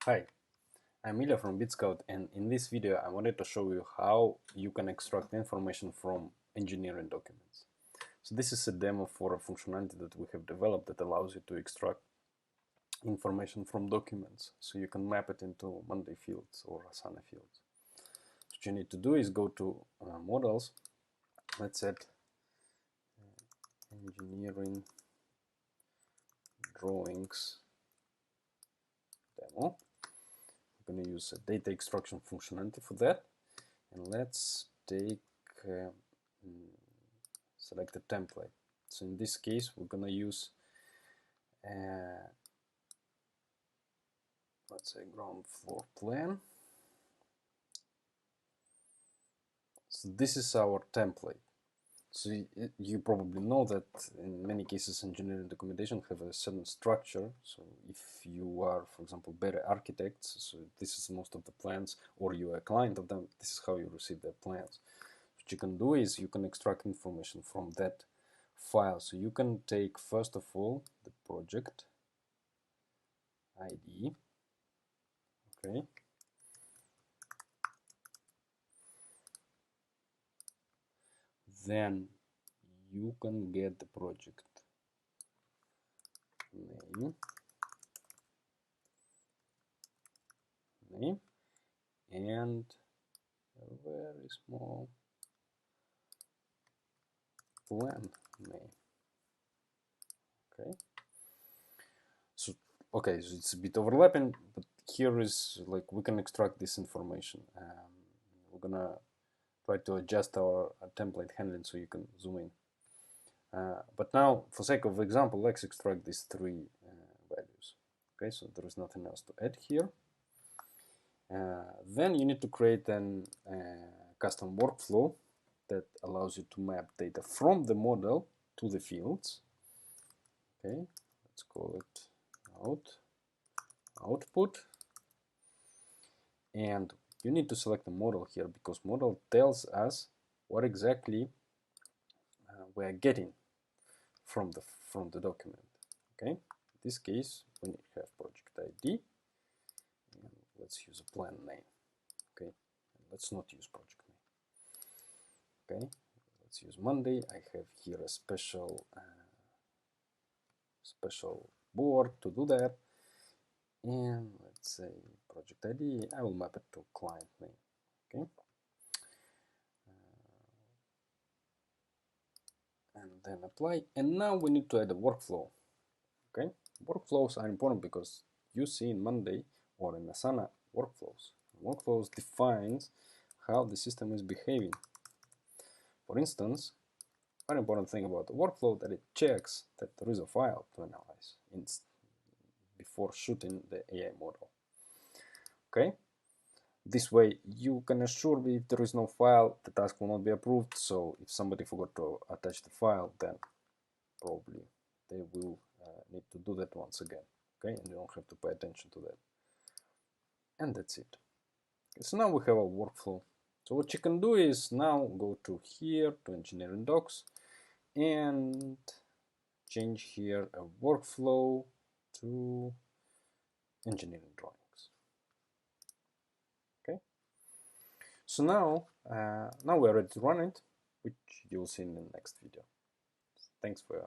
Hi, I'm Ilya from Bitskout, and in this video I wanted to show you how you can extract information from engineering documents. So this is a demo for a functionality that we have developed that allows you to extract information from documents. So you can map it into Monday fields or Asana fields. What you need to do is go to Models. Let's set Engineering Drawings Demo. I'm going to use a data extraction functionality for that, and let's take select a template. So in this case we're going to use let's say ground floor plan. So this is our template. So you probably know that in many cases engineering documentation have a certain structure. So if you are, for example, better architects, so this is most of the plans, or you are a client of them, this is how you receive their plans. What you can do is you can extract information from that file. So you can take, first of all, the project ID, okay, then you can get the project name and a very small plan name. Okay, so it's a bit overlapping, but here is like we can extract this information. We're gonna try to adjust our template handling so you can zoom in. But now, for sake of example, let's extract these three values. Okay, so there is nothing else to add here. Then you need to create an custom workflow that allows you to map data from the model to the fields. Okay, let's call it output. And you need to select the model here because model tells us what exactly we are getting from the document. Okay, in this case we have project ID, and let's use a plan name. Okay, let's not use project name. Okay, let's use Monday. I have here a special board to do that, and let's say project ID. I will map it to client name. Okay, and then apply. And now we need to add a workflow. Okay, workflows are important because you see in Monday or in Asana workflows. Workflows defines how the system is behaving. For instance, one important thing about the workflow that it checks that there is a file to analyze before shooting the AI model. Okay, this way you can assure me if there is no file, the task will not be approved. So if somebody forgot to attach the file, then probably they will need to do that once again. Okay, and you don't have to pay attention to that. And that's it. Okay, so now we have a workflow. So what you can do is now go to here to engineering docs and change here a workflow to engineering drawings. Okay, so now we're ready to run it, which you'll see in the next video. Thanks for